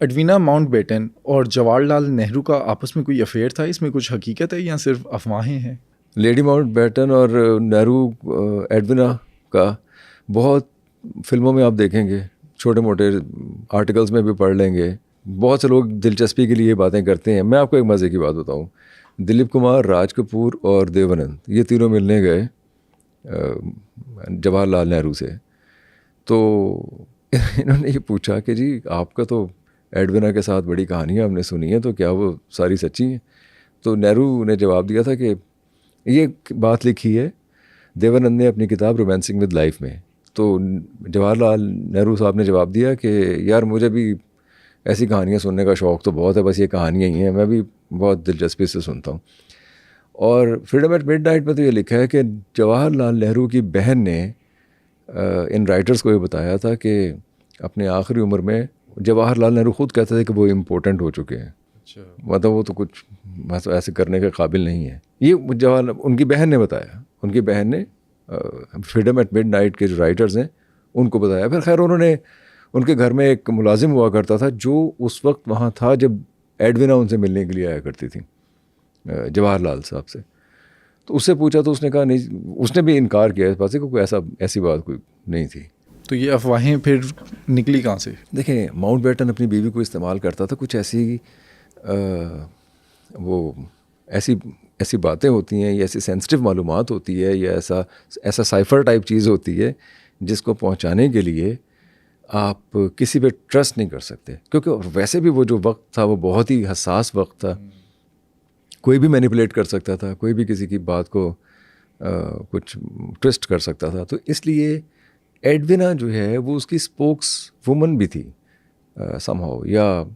Edwina Mountbatten और जवाहरलाल नेहरू का आपस में कोई अफेयर था, इसमें कुछ हकीकत है या सिर्फ अफवाहें हैं? लेडी माउंटबेटन और नेहरू, एडविना का बहुत फिल्मों में आप देखेंगे, छोटे मोटे आर्टिकल्स में भी पढ़ लेंगे। बहुत से लोग दिलचस्पी के लिए ये बातें करते हैं। मैं आपको एक मज़े की बात बताऊं, दिलीप कुमार, राज कपूर और देवानंद, ये तीनों मिलने गए जवाहरलाल नेहरू से। तो इन्होंने ये पूछा कि जी आपका तो एडविना के साथ बड़ी कहानियाँ हमने सुनी हैं, तो क्या वो सारी सच्ची हैं? तो नेहरू ने जवाब दिया था कि ये बात लिखी है देवानंद ने अपनी किताब रोमांसिंग विद लाइफ में। तो जवाहरलाल नेहरू साहब ने जवाब दिया कि यार मुझे भी ऐसी कहानियाँ सुनने का शौक़ तो बहुत है, बस ये कहानियाँ ही हैं, मैं भी बहुत दिलचस्पी से सुनता हूँ। और फ्रीडम एट मिडनाइट में तो ये लिखा है कि जवाहरलाल नेहरू की बहन ने इन राइटर्स को ये बताया था कि अपने आखिरी उम्र में जवाहरलाल नेहरू खुद कहते थे कि वो इम्पोर्टेंट हो चुके हैं। अच्छा। मतलब वो तो कुछ बस ऐसे करने के काबिल नहीं है। ये जवाहर उनकी बहन ने बताया, उनकी बहन ने फ्रीडम एट मिडनाइट के जो राइटर्स हैं उनको बताया। फिर खैर उन्होंने, उनके घर में एक मुलाजिम हुआ करता था जो उस वक्त वहाँ था जब एडविना उनसे मिलने के लिए आया करती थी जवाहरलाल साहब से। तो उससे पूछा तो उसने कहा नहीं, उसने भी इनकार किया इस बात से, कोई ऐसी बात कोई नहीं थी। तो ये अफवाहें फिर निकली कहाँ से? देखें, माउंटबेटन अपनी बीवी को इस्तेमाल करता था, कुछ ऐसी ऐसी बातें होती हैं या ऐसी सेंसिटिव मालूमात होती है या ऐसा साइफर टाइप चीज़ होती है जिसको पहुंचाने के लिए आप किसी पे ट्रस्ट नहीं कर सकते, क्योंकि वैसे भी वो जो वक्त था वो बहुत ही हसास वक्त था। कोई भी मैनिपुलेट कर सकता था, कोई भी किसी की बात को कुछ ट्विस्ट कर सकता था। तो इसलिए एडविना जो है वो उसकी स्पोक्स वुमन भी थी समहाउ, या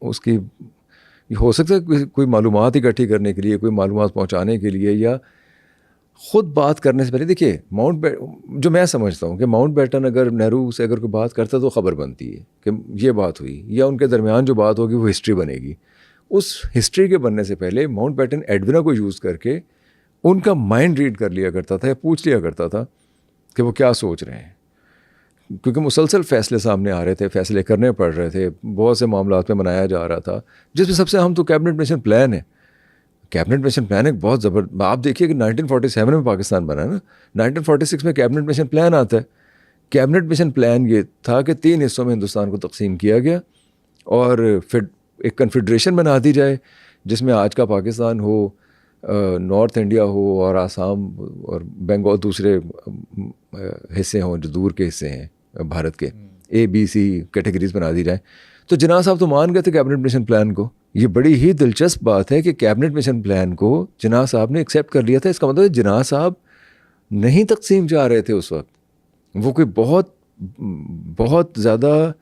उसकी हो सकता है कोई मालूमात इकट्ठी करने के लिए, कोई मालूमात पहुंचाने के लिए, या ख़ुद बात करने से पहले। देखिए जो मैं समझता हूँ कि माउंटबेटन अगर नेहरू से अगर कोई बात करता तो ख़बर बनती है कि ये बात हुई, या उनके दरमियान जो बात होगी वो हिस्ट्री बनेगी। उस हिस्ट्री के बनने से पहले माउंटबेटन एडविना को यूज़ करके उनका माइंड रीड कर लिया करता था या पूछ लिया करता था कि वो क्या सोच रहे हैं, क्योंकि मुसलसल फ़ैसले सामने आ रहे थे, फ़ैसले करने पड़ रहे थे, बहुत से मामलों में मनाया जा रहा था, जिसमें सबसे अहम तो कैबिनेट मिशन प्लान है। कैबिनेट मिशन प्लान एक बहुत ज़बरदस्त, आप देखिए कि 1947 में पाकिस्तान बना ना, 1946 में कैबिनेट मिशन प्लान आता है। कैबिनेट मिशन प्लान ये था कि 3 हिस्सों में हिंदुस्तान को तकसीम किया गया और फिर एक कन्फेडरेशन बना दी जाए जिसमें आज का पाकिस्तान हो, नॉर्थ इंडिया हो और आसाम और बंगाल दूसरे हिस्से हों जो दूर के हिस्से हैं भारत के, ABC कैटेगरीज बना दी जाए। तो जिन्ना साहब तो मान गए थे कैबिनेट मिशन प्लान को। ये बड़ी ही दिलचस्प बात है कि कैबिनेट मिशन प्लान को जिन्ना साहब ने एक्सेप्ट कर लिया था। इसका मतलब जिन्ना साहब नहीं तकसीम चाह रहे थे उस वक्त, वो कोई बहुत ज़्यादा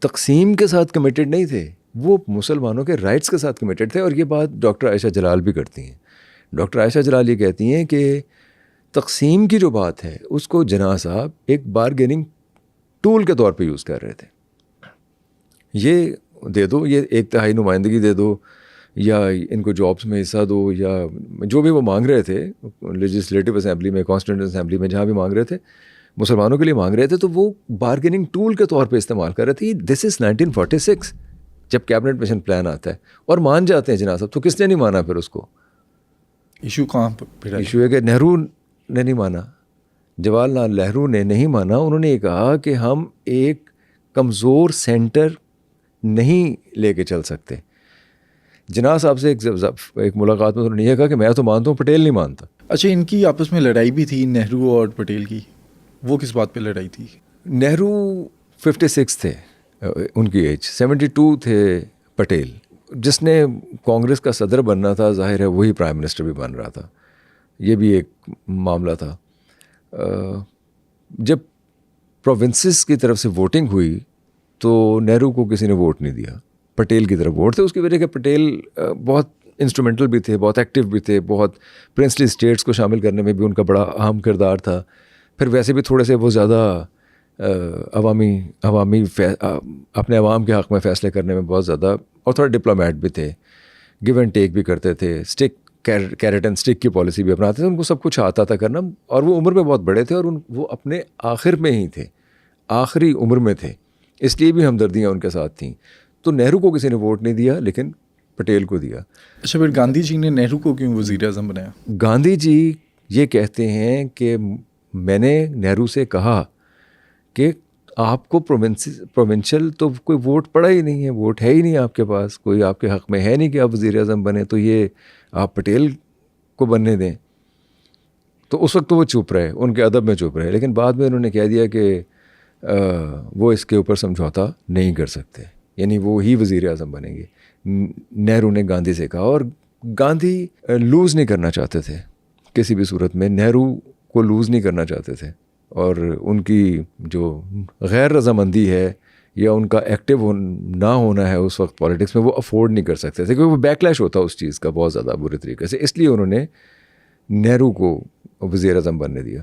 तकसीम के साथ कमिटेड नहीं थे, वो मुसलमानों के राइट्स के साथ कमिटेड थे। और ये बात डॉक्टर आयशा जलाल भी करती हैं। डॉक्टर आयशा जलाल ये कहती हैं कि तकसीम की जो बात है उसको जिन्ना साहब एक बारगेनिंग टूल के तौर पे यूज़ कर रहे थे। ये दे दो, ये 1/3 नुमाइंदगी दे दो, या इनको जॉब्स में हिस्सा दो, या जो भी वो मांग रहे थे लेजिस्लेटिव असेंबली में, कॉन्स्टिट्यूंट असेंबली में, जहाँ भी मांग रहे थे, मुसलमानों के लिए मांग रहे थे, तो वो बारगेनिंग टूल के तौर पे इस्तेमाल कर रहे थे। दिस इज़ 1946 जब कैबिनेट मिशन प्लान आता है और मान जाते हैं जिन्ना साहब। तो किसने नहीं माना फिर उसको? इशू कहाँ पर? इशू है कि नेहरू ने नहीं माना, जवाहरलाल नेहरू ने नहीं माना। उन्होंने ये कहा कि हम एक कमज़ोर सेंटर नहीं लेके चल सकते। जिन्ना साहब से एक मुलाकात में उन्होंने ये कहा कि मैं तो मानता हूँ, पटेल नहीं मानता। अच्छा, इनकी आपस में लड़ाई भी थी नेहरू और पटेल की, वो किस बात पे लड़ाई थी? नेहरू 56 थे, उनकी एज 72 थे पटेल। जिसने कांग्रेस का सदर बनना था, जाहिर है वही प्राइम मिनिस्टर भी बन रहा था। ये भी एक मामला था। जब प्रोविंसेस की तरफ से वोटिंग हुई तो नेहरू को किसी ने वोट नहीं दिया, पटेल की तरफ वोट थे। उसकी वजह कि पटेल बहुत इंस्ट्रूमेंटल भी थे, बहुत एक्टिव भी थे, बहुत प्रिंसली स्टेट्स को शामिल करने में भी उनका बड़ा अहम किरदार था। फिर वैसे भी थोड़े से वो ज़्यादा अपने अवाम के हक़ में फ़ैसले करने में बहुत ज़्यादा, और थोड़ा डिप्लोमेट भी थे, गिव एंड टेक भी करते थे, स्टिक कैरेट एंड स्टिक की पॉलिसी भी अपनाते थे। उनको सब कुछ आता था करना, और वो उम्र में बहुत बड़े थे और वो अपने आखिर में ही थे, आखिरी उम्र में थे। इसलिए भी हमदर्दियाँ उनके साथ थीं। तो नेहरू को किसी ने वोट नहीं दिया, लेकिन पटेल को दिया। अच्छा, फिर गांधी जी ने नेहरू को क्यों वज़ीर आज़म बनाया? गांधी जी ये कहते हैं कि मैंने नेहरू से कहा कि आपको प्रोविंशियल तो कोई वोट पड़ा ही नहीं है, वोट है ही नहीं आपके पास, कोई आपके हक़ में है नहीं कि आप वज़ीर आज़म बने, तो ये आप पटेल को बनने दें। तो उस वक्त तो वो चुप रहे, उनके अदब में चुप रहे, लेकिन बाद में उन्होंने कह दिया कि वो इसके ऊपर समझौता नहीं कर सकते, यानी वो ही वज़ीर आज़म बनेंगे। नेहरू ने गांधी से कहा, और गांधी लूज़ नहीं करना चाहते थे किसी भी सूरत में, नेहरू को लूज़ नहीं करना चाहते थे, और उनकी जो गैर रज़ामंदी है या उनका एक्टिव ना होना है उस वक्त पॉलिटिक्स में, वो अफोर्ड नहीं कर सकते थे, क्योंकि वो बैकलैश होता उस चीज़ का बहुत ज़्यादा बुरे तरीके से। इसलिए उन्होंने नेहरू को वज़ीर आज़म बनने दिया।